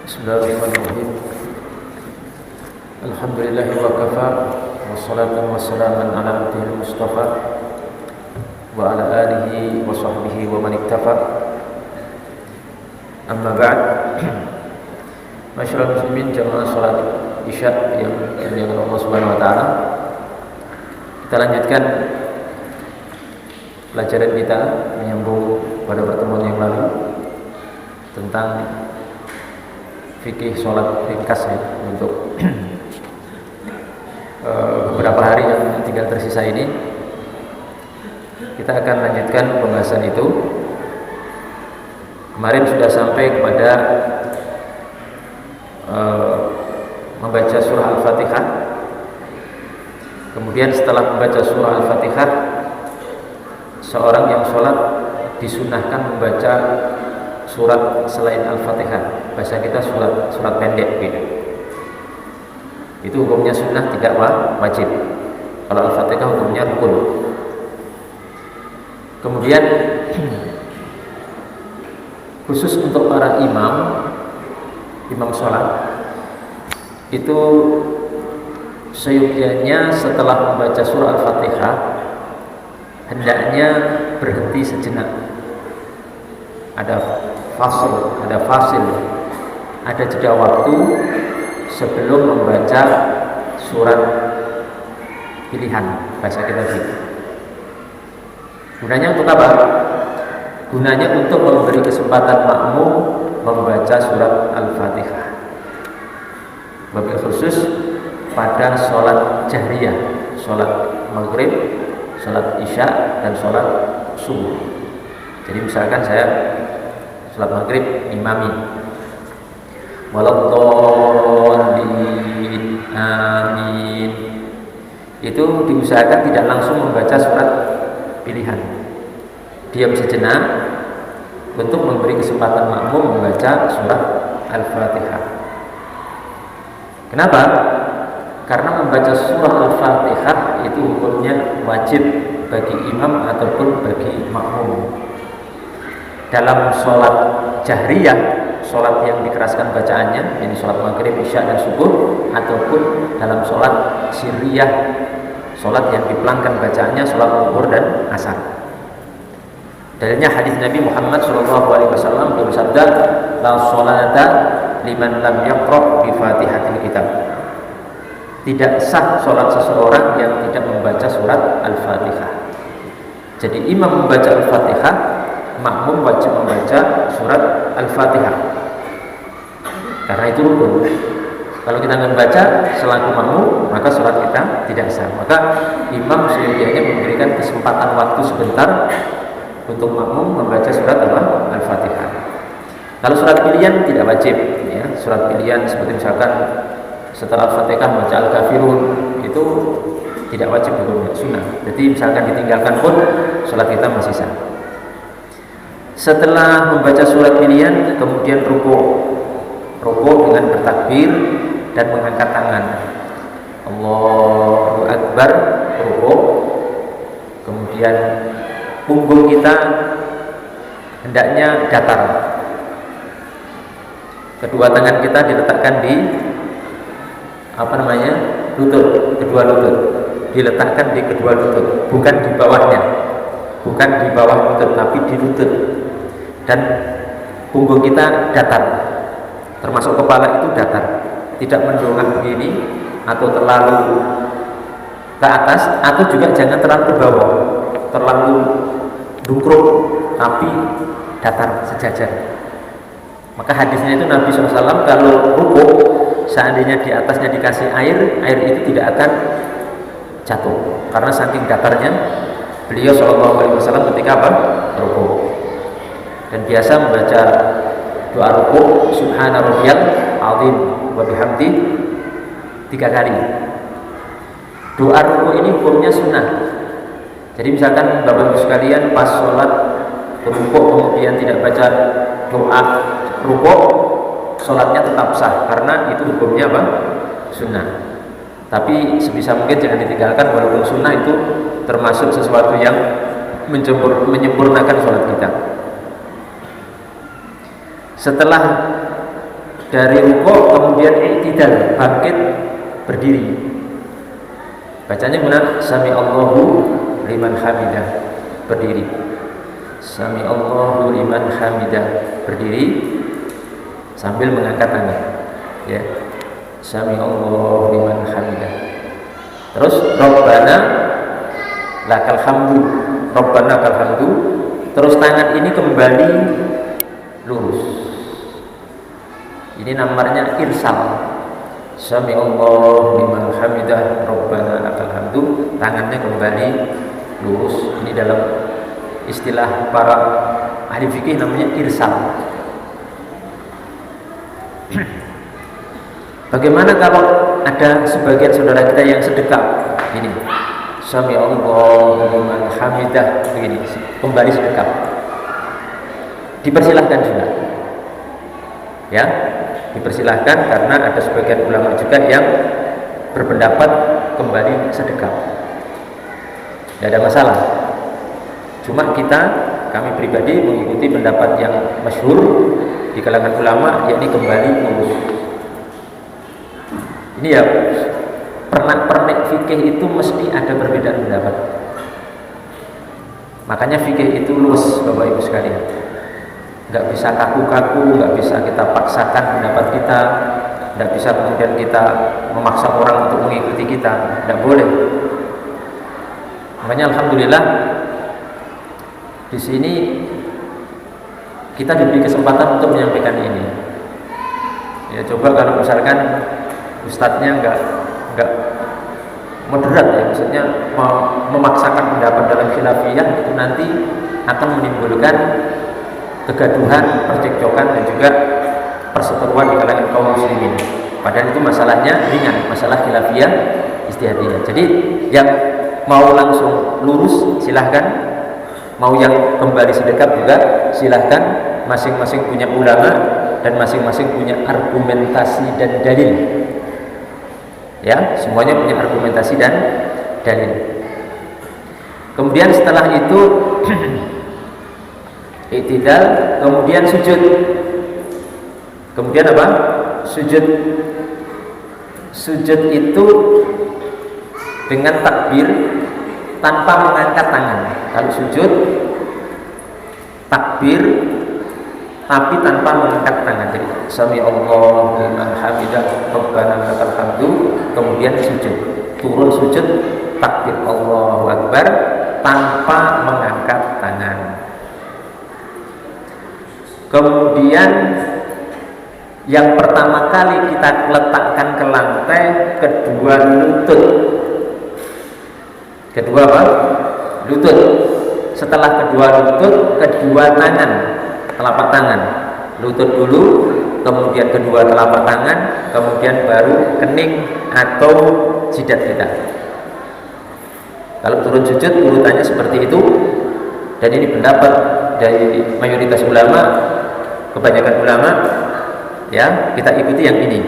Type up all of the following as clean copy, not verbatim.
Bismillahirrahmanirrahim. Alhamdulillahi wa kafa, wassalatu wassalamu ala abdihil mustafa wa ala alihi wa sahbihi wa man iktafa. Amma ba'd. Masyaallah muslimin jamaah salat Isya yang dimuliakan Allah Subhanahu wa taala. Kita lanjutkan pelajaran kita menyambung pada pertemuan yang lalu tentang fikih sholat ringkas ya, untuk beberapa hari yang tinggal tersisa ini kita akan lanjutkan pembahasan itu. Kemarin sudah sampai kepada membaca surah Al-Fatihah. Kemudian setelah membaca surah Al-Fatihah, seorang yang sholat disunahkan membaca surat selain Al-Fatihah. Bahasa kita surat pendek gitu. Itu hukumnya sunnah, tidak wajib. Kalau Al-Fatihah hukumnya rukun. Kemudian khusus untuk para imam sholat, itu seyogyanya setelah membaca surah Al-Fatihah hendaknya berhenti sejenak. Ada fasil, ada jeda waktu sebelum membaca surat pilihan, bahasa kita gitu. Gunanya untuk apa? Gunanya untuk memberi kesempatan makmum membaca surat Al-Fatihah. Wabil khusus pada sholat jahriyah, sholat maghrib, sholat isya, dan sholat subuh. Jadi misalkan saya sholat maghrib imami, waladhdallin amin, itu diusahakan tidak langsung membaca surat pilihan. Diam sejenak untuk memberi kesempatan makmum membaca surat Al-Fatihah. Kenapa? Karena membaca surah Al-Fatihah itu hukumnya wajib bagi imam ataupun bagi makmum. Dalam sholat jahriyah, sholat yang dikeraskan bacaannya, ini sholat maghrib, isya, dan subuh, ataupun dalam sholat sirriyah, sholat yang dipelangkan bacaannya, sholat zuhur dan asar. Dalilnya hadis Nabi Muhammad SAW bersabda, la sholata liman lam yaqra bi fatihatil kitab. Tidak sah sholat seseorang yang tidak membaca surat Al-Fatihah. Jadi imam membaca Al-Fatihah, makmum wajib membaca surat Al-Fatihah. Karena itu rukun. Kalau kita nggak baca selaku makmum, maka surat kita tidak sah. Maka imam seyogyanya memberikan kesempatan waktu sebentar untuk makmum membaca surat Al-Fatihah. Kalau surat pilihan tidak wajib ya. Surat pilihan seperti misalkan setelah Al-Fatihah baca Al-Kafirun, itu tidak wajib hukumnya, sunnah. Jadi misalkan ditinggalkan pun sholat kita masih sah. Setelah membaca surat pilihan, kemudian rukuk dengan bertakbir dan mengangkat tangan. Allahu Akbar, rukuk. Kemudian punggung kita hendaknya datar. Kedua tangan kita diletakkan di lutut, kedua lutut diletakkan di kedua lutut, bukan di bawahnya, bukan di bawah lutut, tapi di lutut. Dan punggung kita datar, termasuk kepala itu datar, tidak mendongak begini atau terlalu ke atas, atau juga jangan terlalu ke bawah, terlalu dungkruk, tapi datar sejajar. Maka hadisnya itu Nabi SAW kalau rukuk, seandainya di atasnya dikasih air itu tidak akan jatuh, karena saking datarnya beliau SAW ketika rukuk. Dan biasa membaca doa rukuk, Subhana rabbiyal azim wa bihamdi 3 kali. Doa rukuk ini hukumnya sunnah. Jadi misalkan Bapak Ibu sekalian pas sholat rukuk kemudian tidak baca doa rukuk, sholatnya tetap sah karena itu hukumnya sunnah. Tapi sebisa mungkin jangan ditinggalkan, walaupun sunnah itu termasuk sesuatu yang menyempurnakan sholat kita. Setelah dari rukuk kemudian i'tidal, bangkit berdiri. Bacanya benar, sami Allahu liman hamidah, berdiri. Sami Allahu liman hamidah, berdiri sambil mengangkat tangan. Ya. Sami Allahu liman hamidah. Terus Rabbana lakal hamdu, Rabbana lakal hamdu. Terus tangan ini kembali lurus. Ini namanya irsal. Sami Allahu liman hamidah, Rabbana lakal hamdu. Tangannya kembali lurus. Ini dalam istilah para ahli fikih namanya irsal. Bagaimana kalau ada sebagian saudara kita yang sedekap? Ini Sami Allahu liman hamidah, begini, kembali sedekap. Dipersilahkan juga. Ya, dipersilahkan karena ada sebagian ulama juga yang berpendapat kembali sedekap. Tidak ada masalah. Cuma kami pribadi mengikuti pendapat yang masyhur di kalangan ulama, yakni kembali lurus. Ini ya, pernak-pernik fikih itu mesti ada perbedaan pendapat. Makanya fikih itu luas, Bapak Ibu sekalian. Nggak bisa kaku-kaku, nggak bisa kita paksakan pendapat kita, nggak bisa kemudian kita memaksa orang untuk mengikuti kita, nggak boleh. Makanya alhamdulillah di sini kita diberi kesempatan untuk menyampaikan ini. Ya coba kalau misalkan ustadznya nggak moderat, ya maksudnya memaksakan pendapat dalam khilafiyah, itu nanti akan menimbulkan kegaduhan, percekcokan dan juga perseteruan di kalangan kaum muslimin. Padahal itu masalahnya ringan, masalah khilafiyah ijtihadiyah. Jadi yang mau langsung lurus silahkan, mau yang kembali sedekap juga silahkan. Masing-masing punya ulama dan masing-masing punya argumentasi dan dalil. Ya, semuanya punya argumentasi dan dalil. Kemudian setelah itu i'tidal, kemudian sujud. Kemudian apa? Sujud. Sujud itu dengan takbir tanpa mengangkat tangan. Kalau sujud takbir tapi tanpa mengangkat tangan. Jadi sami Allahu liman hamidah, Rabbana lakal hamdu, kemudian sujud. Turun sujud, takbir Allahu Akbar tanpa mengangkat tangan. Kemudian yang pertama kali kita letakkan ke lantai, kedua lutut. Kedua apa? Lutut. Setelah kedua lutut, kedua tangan, telapak tangan. Lutut dulu, kemudian kedua telapak tangan, kemudian baru kening atau jidat kita. Kalau turun sujud urutannya seperti itu, dan ini pendapat dari mayoritas ulama, kebanyakan ulama, ya kita ikuti yang ini.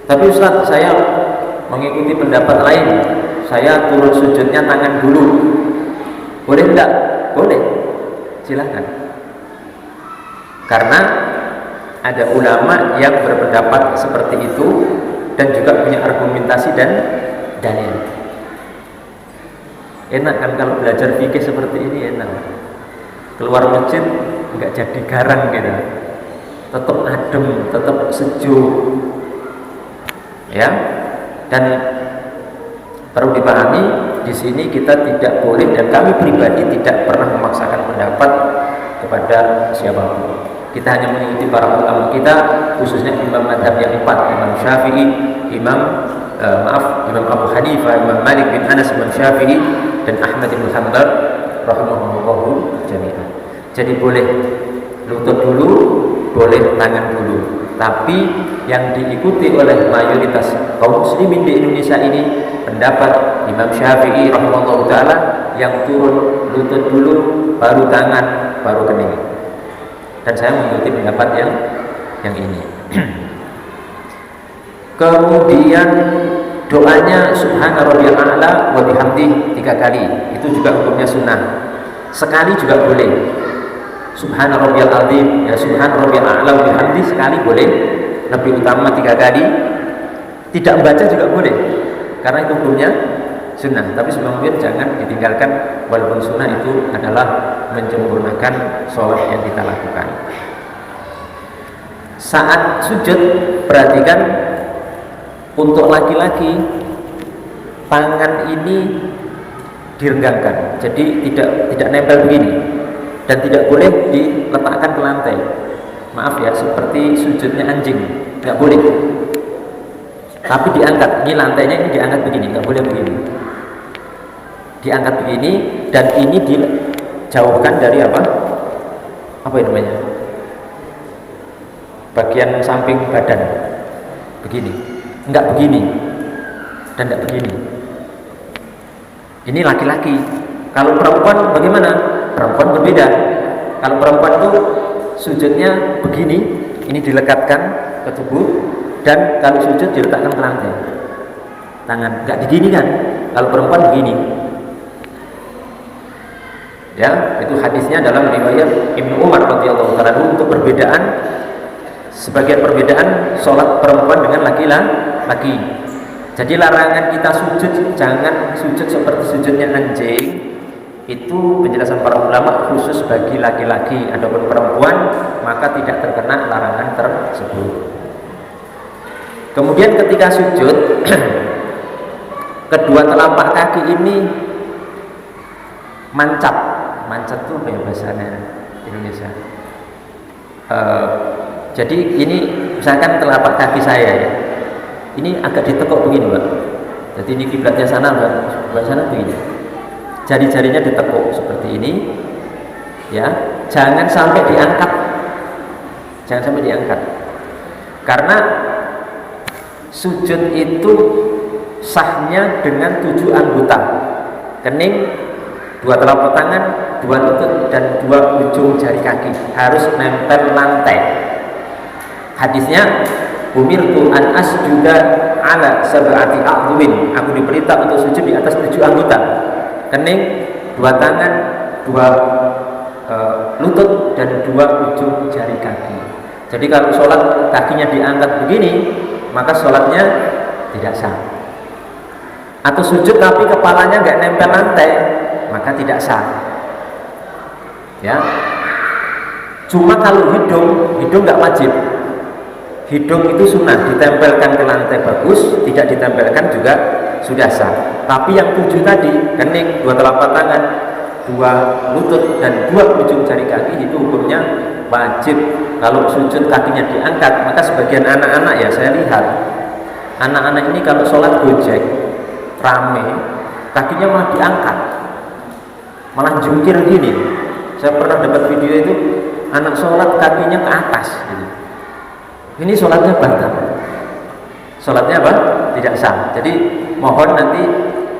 Tapi Ustaz, saya mengikuti pendapat lain, saya turun sujudnya tangan dulu, boleh enggak? Boleh, silahkan. Karena ada ulama yang berpendapat seperti itu dan juga punya argumentasi dan dalil. Enak kan kalau belajar fikih seperti ini, enak. Keluar masjid nggak jadi garang gitu, tetap adem, tetap sejuk, ya. Dan perlu dipahami di sini kita tidak boleh, dan kami pribadi tidak pernah memaksakan pendapat kepada siapapun. Kita hanya mengikuti para ulama kita, khususnya imam madhab yang 4, Imam Syafi'i, Imam Abu Hanifah, Imam Malik bin Anas, Imam Syafi'i, dan Ahmad bin Hanbal rahimahumullahu jami'an. Jadi boleh lutut dulu, boleh tangan dulu. Tapi yang diikuti oleh mayoritas kaum muslimin di Indonesia ini pendapat Imam Syafi'i rahimahullahu taala, yang turun lutut dulu, baru tangan, baru kening. Dan saya mengikuti pendapat yang ini. Kemudian doanya subhana rabbiyal a'la wa bihamdih 3 kali. Itu juga hukumnya sunnah. Sekali juga boleh. subhana rabbiyal azim, ya subhana rabbiyal a'la wa bihamdi sekali boleh, lebih utama 3 kali. Tidak membaca juga boleh, karena itu hukumnya sunnah. Tapi sebelumnya jangan ditinggalkan, walaupun sunnah itu adalah menyempurnakan sholat yang kita lakukan. Saat sujud, perhatikan untuk laki-laki tangan ini direnggangkan, jadi tidak nempel begini, dan tidak boleh diletakkan ke lantai. Maaf ya, seperti sujudnya anjing, nggak boleh. Tapi diangkat, ini lantainya ini diangkat begini, nggak boleh begini. Diangkat begini, dan ini dijauhkan dari apa yang namanya, bagian samping badan, begini, nggak begini, dan nggak begini. Ini laki-laki. Kalau perempuan bagaimana? Perempuan berbeda. Kalau perempuan itu sujudnya begini, ini dilekatkan ke tubuh, dan kalau sujud diletakkan ke lantai. Tangan nggak begini kan? Kalau perempuan begini. Ya, itu hadisnya dalam riwayat Ibnu Umar radhiyallahu taala untuk perbedaan, sebagian perbedaan sholat perempuan dengan laki-laki. Jadi larangan kita sujud, jangan sujud seperti sujudnya anjing. Itu penjelasan para ulama khusus bagi laki-laki. Adapun perempuan maka tidak terkena larangan tersebut. Kemudian ketika sujud, kedua telapak kaki ini mancap. Mancap itu apa ya bahasanya Indonesia? Jadi ini misalkan telapak kaki saya ya, ini agak ditekuk begini, Pak. Jadi ini kiblatnya sana, sebelah sana begini. Jari-jarinya ditekuk seperti ini, ya. Jangan sampai diangkat, karena sujud itu sahnya dengan 7 anggota: kening, 2 telapak tangan, 2 lutut, dan 2 ujung jari kaki harus nempel lantai. Hadisnya, umirtu an asjuda ala sab'ati a'dhumin. Aku diperintah untuk sujud di atas 7 anggota: kening, 2 tangan, 2 lutut, dan 2 ujung jari kaki. Jadi kalau sholat kakinya diangkat begini, maka sholatnya tidak sah. Atau sujud tapi kepalanya nggak nempel lantai, maka tidak sah. Ya. Cuma kalau hidung nggak wajib. Hidung itu sunnah, ditempelkan ke lantai bagus, tidak ditempelkan juga sudah sah. Tapi yang 7 tadi, kening, 2 telapak tangan, 2 lutut, dan 2 ujung jari kaki, itu hukumnya wajib. Kalau sujud kakinya diangkat, maka sebagian anak-anak, ya saya lihat anak-anak ini kalau sholat gojek rame, kakinya malah diangkat, malah jungkir gini. Saya pernah dapat video itu, anak sholat kakinya ke atas gitu. Ini sholatnya batal, sholatnya apa? Tidak sah. Jadi mohon nanti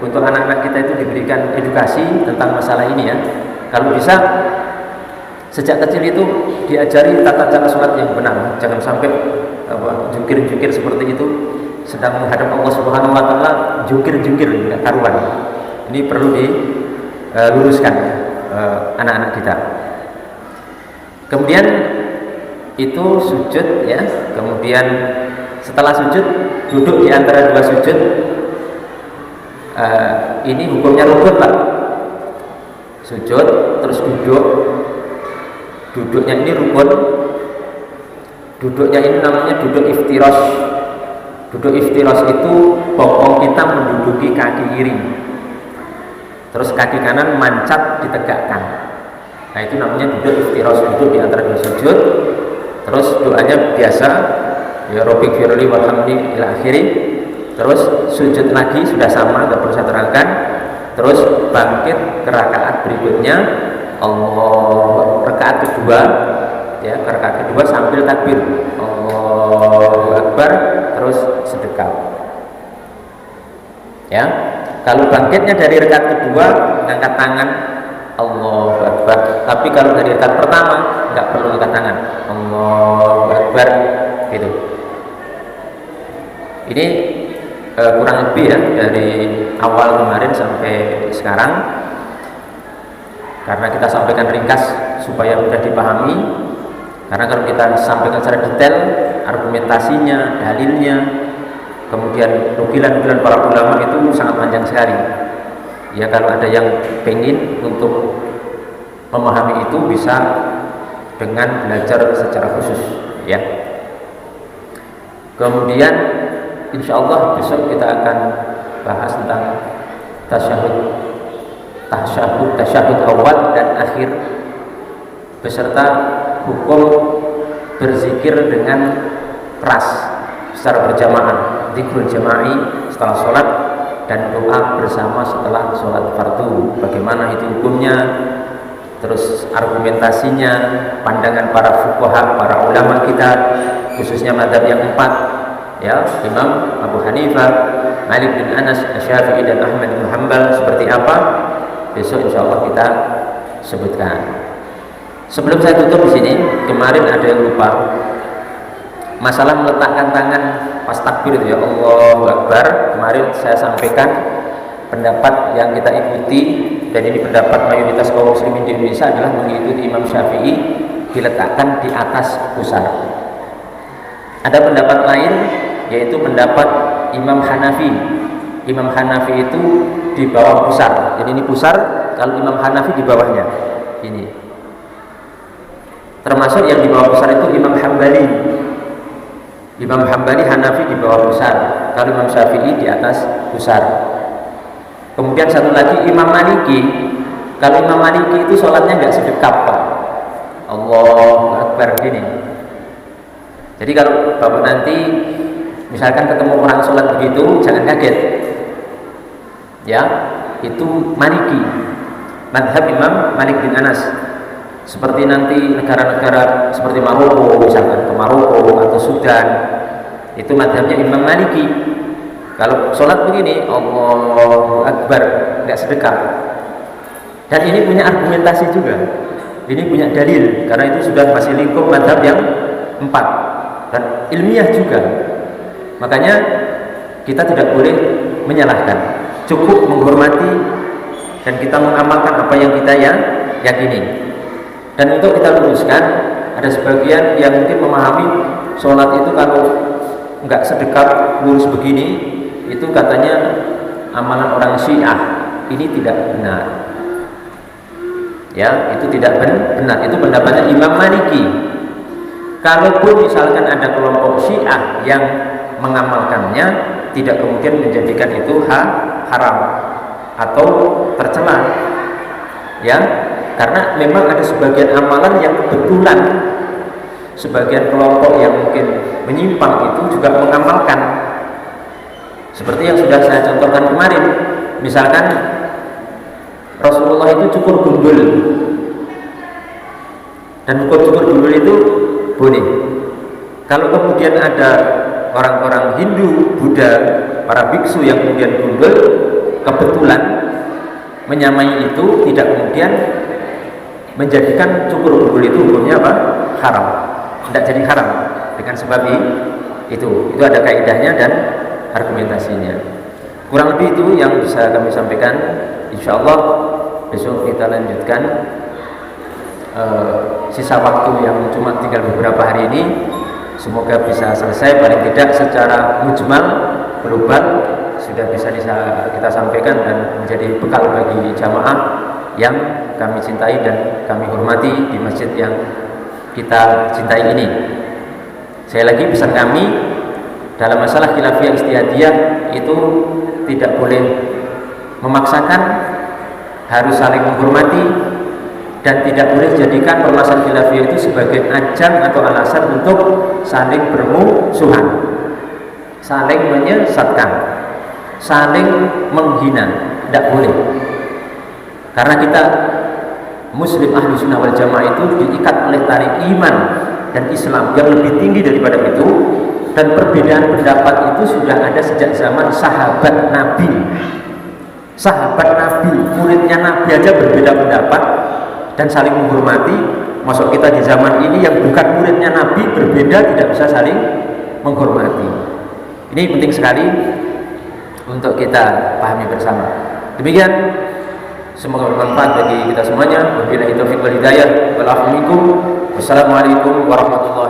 untuk anak-anak kita itu diberikan edukasi tentang masalah ini ya. Kalau bisa sejak kecil itu diajari tata cara sholat yang benar. Jangan sampai jungkir-jungkir seperti itu, sedang menghadap Allah Subhanahu Wa Taala jungkir-jungkir nggak karuan. Ini perlu diluruskan anak-anak kita. Kemudian itu sujud ya, kemudian setelah sujud duduk di antara 2 sujud. Ini hukumnya rukun Pak. Sujud terus duduknya ini rukun. Duduknya ini namanya duduk iftiros. Duduk iftiros itu bokong kita menduduki kaki kiri, terus kaki kanan mancap ditegakkan. Nah itu namanya duduk iftiros, duduk di antara 2 sujud. Terus doanya biasa, ya Rabbik firli warhamni ila akhiri. Terus sujud lagi sudah sama, nggak perlu saya terangkan. Terus bangkit ke rakaat berikutnya, rakaat kedua, ya rakaat kedua sambil takbir, Allahu Akbar, terus sedekap. Ya, kalau bangkitnya dari rakaat kedua, angkat tangan, Allahu Akbar. Tapi kalau dari rakaat pertama nggak perlu angkat tangan, Allahu Akbar, gitu. Ini kurang lebih ya dari awal kemarin sampai sekarang, karena kita sampaikan ringkas supaya mudah dipahami. Karena kalau kita sampaikan secara detail argumentasinya, dalilnya, kemudian nukilan-nukilan para ulama itu sangat panjang sekali. Ya, kalau ada yang pengen untuk memahami itu bisa dengan belajar secara khusus, ya. Kemudian insya Allah besok kita akan bahas tentang tasyahud awal dan akhir beserta hukum berzikir dengan keras secara berjamaah, zikrul jama'i setelah sholat dan doa bersama setelah sholat fardu. Bagaimana itu hukumnya, terus argumentasinya, pandangan para fuqaha, para ulama kita, khususnya mazhab yang 4, ya, Imam Abu Hanifah, Malik bin Anas, Syafi'i dan Ahmad bin Hanbal seperti apa, besok insya Allah kita sebutkan. Sebelum saya tutup di sini, kemarin ada yang lupa masalah meletakkan tangan pas takbir itu, ya Allahu Akbar. Kemarin saya sampaikan pendapat yang kita ikuti, dan ini pendapat mayoritas kaum muslimin di Indonesia adalah mengikuti Imam Syafi'i, diletakkan di atas pusar. Ada pendapat lain yaitu pendapat Imam Hanafi. Imam Hanafi itu di bawah pusar. Jadi ini pusar, kalau Imam Hanafi di bawahnya. Ini. Termasuk yang di bawah pusar itu Imam Hambali. Imam Hambali, Hanafi di bawah pusar. Kalau Imam Syafi'i di atas pusar. Kemudian satu lagi Imam Maliki. Kalau Imam Maliki itu sholatnya nggak sedekap, Pak. Allahu Akbar gini. Jadi kalau Bapak nanti misalkan ketemu orang sholat begitu, jangan kaget. Ya, itu Maliki, madhab Imam Malik bin Anas. Seperti nanti negara-negara seperti Maroko, misalkan ke Maroko atau Sudan, itu madhabnya Imam Maliki. Kalau sholat begini, Allahu Akbar, nggak sedekap. Dan ini punya argumentasi juga, ini punya dalil, karena itu sudah masih lingkup madhab yang 4 dan ilmiah juga. Makanya kita tidak boleh menyalahkan, cukup menghormati dan kita mengamalkan apa yang kita yakini. Dan untuk kita luruskan, ada sebagian yang mungkin memahami sholat itu kalau nggak sedekap lurus begini, itu katanya amalan orang Syiah. Ini tidak benar. Ya, itu tidak benar. Itu pendapatnya Imam Maliki. Kalaupun misalkan ada kelompok Syiah yang mengamalkannya, tidak kemudian menjadikan itu haram atau tercela. Ya, karena memang ada sebagian amalan yang kebetulan sebagian kelompok yang mungkin menyimpang itu juga mengamalkan. Seperti yang sudah saya contohkan kemarin, misalkan Rasulullah itu cukur gundul, dan cukur gundul itu boleh. Kalau kemudian ada orang-orang Hindu, Buddha, para biksu yang kemudian gundul, kebetulan menyamai itu, tidak kemudian menjadikan cukur gundul itu hukumnya apa? Haram. Tidak jadi haram dengan sebab itu ada kaidahnya dan argumentasinya. Kurang lebih itu yang bisa kami sampaikan. Insya Allah besok kita lanjutkan sisa waktu yang cuma tinggal beberapa hari ini. Semoga bisa selesai, paling tidak secara mujmal global sudah bisa kita sampaikan dan menjadi bekal bagi jamaah yang kami cintai dan kami hormati di masjid yang kita cintai ini. Saya lagi pesan kami dalam masalah khilafiyah ijtihadiyah itu tidak boleh memaksakan, harus saling menghormati, dan tidak boleh jadikan permasalahan khilafiyah itu sebagai ajang atau alasan untuk saling bermusuhan, saling menyesatkan, saling menghina. Tidak boleh, karena kita Muslim ahlu sunnah wal jamaah itu diikat oleh tali iman dan Islam yang lebih tinggi daripada itu. Dan perbedaan pendapat itu sudah ada sejak zaman sahabat Nabi. Sahabat Nabi, muridnya Nabi aja berbeda pendapat dan saling menghormati. Masuk kita di zaman ini yang bukan muridnya Nabi berbeda, tidak bisa saling menghormati. Ini penting sekali untuk kita pahami bersama. Demikian, Semoga bermanfaat bagi kita semuanya. Wabillahi taufiq wal hidayah. Wal afu minkum. Wassalamualaikum warahmatullahi wabarakatuh.